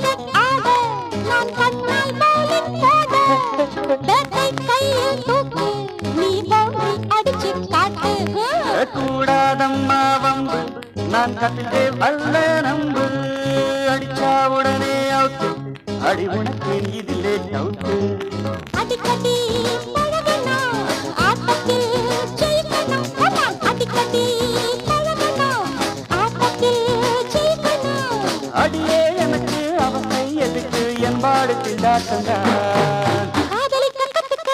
cricket ஆட நான் கண்ணால் பவுலிங் போட பேட்டை கையில் தூக்கு நீ பவுண்டரி அடிச்சு காட்டு கூடாதம்மா வம்பு நான் கத்துட்டே வல்ல நம்பு அடிச்சா உடனே அவுத்து அடி உனக்கு இதிலே டவுட்டு அடிக்கடி பழகணும் ஆட்டத்தில் ஜெயிக்கணும் அடிக்கடி பழகணும் ஆட்டத்தில் ஜெயிக்கணும் அடியே எனக்கு அவசை எதுக்கு என்பாடு திண்டாட்டந்தான் காதலிக்க கத்துக்க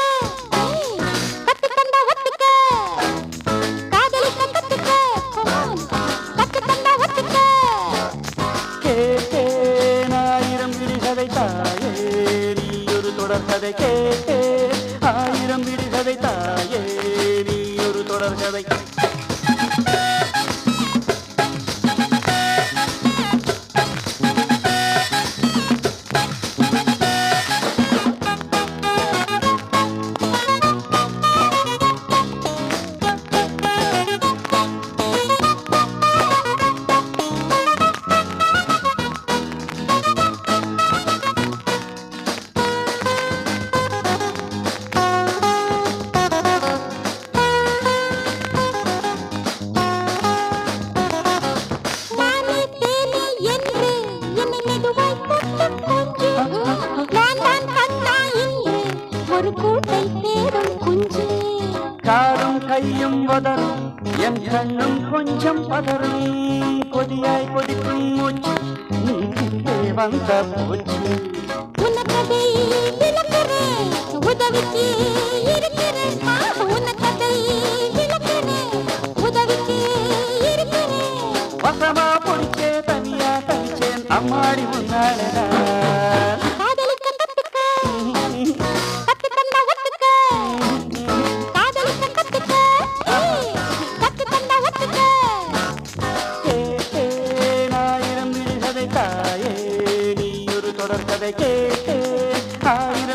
கத்துக்கண்டா ஒத்துக்க காதலிக்க கத்துக்க கத்துக்கண்டா ஒத்துக்க கேட்டேன் ஆயிரம் விடுகதை தாயே நீ ஒரு தொடர்கதை கேட்டேன் ஆயிரம் விடுகதை தாயே நீ ஒரு தொடர்கதை நானே தேனே என்று என்னை மெதுவாய் தொட்டு கொஞ்சு நான் தான் கண்ணா இன்று ஒரு கூட்டை தேடும் குஞ்சு காலும் கையும் வதரும் என் கண்ணும் கொஞ்சம் பதறும் கொதியாய் கொதிக்கும் மூச்சு நீ கிட்டே வந்த போச்சு உனக்கதை விளக்குறேன் உதவிக்கு இருக்கிறேன் உனக்கதை விளக்குறேன் உதவிக்கு இருக்கிறேன் வசமா பொடிச்சே தனியா தனிச்சேன் அம்மாடி முன்னாலதான் காதலிக்க கத்துக்க கத்துக்கண்டா ஒத்துக்க காதலிக்க கத்துக்க கத்துக்கண்டா ஒத்துக்க கேட்டேன் ஆயிரம் விடுகதை தாயே நீ ஒரு தொடர்கதை கேட்டேன் ஆயிரம்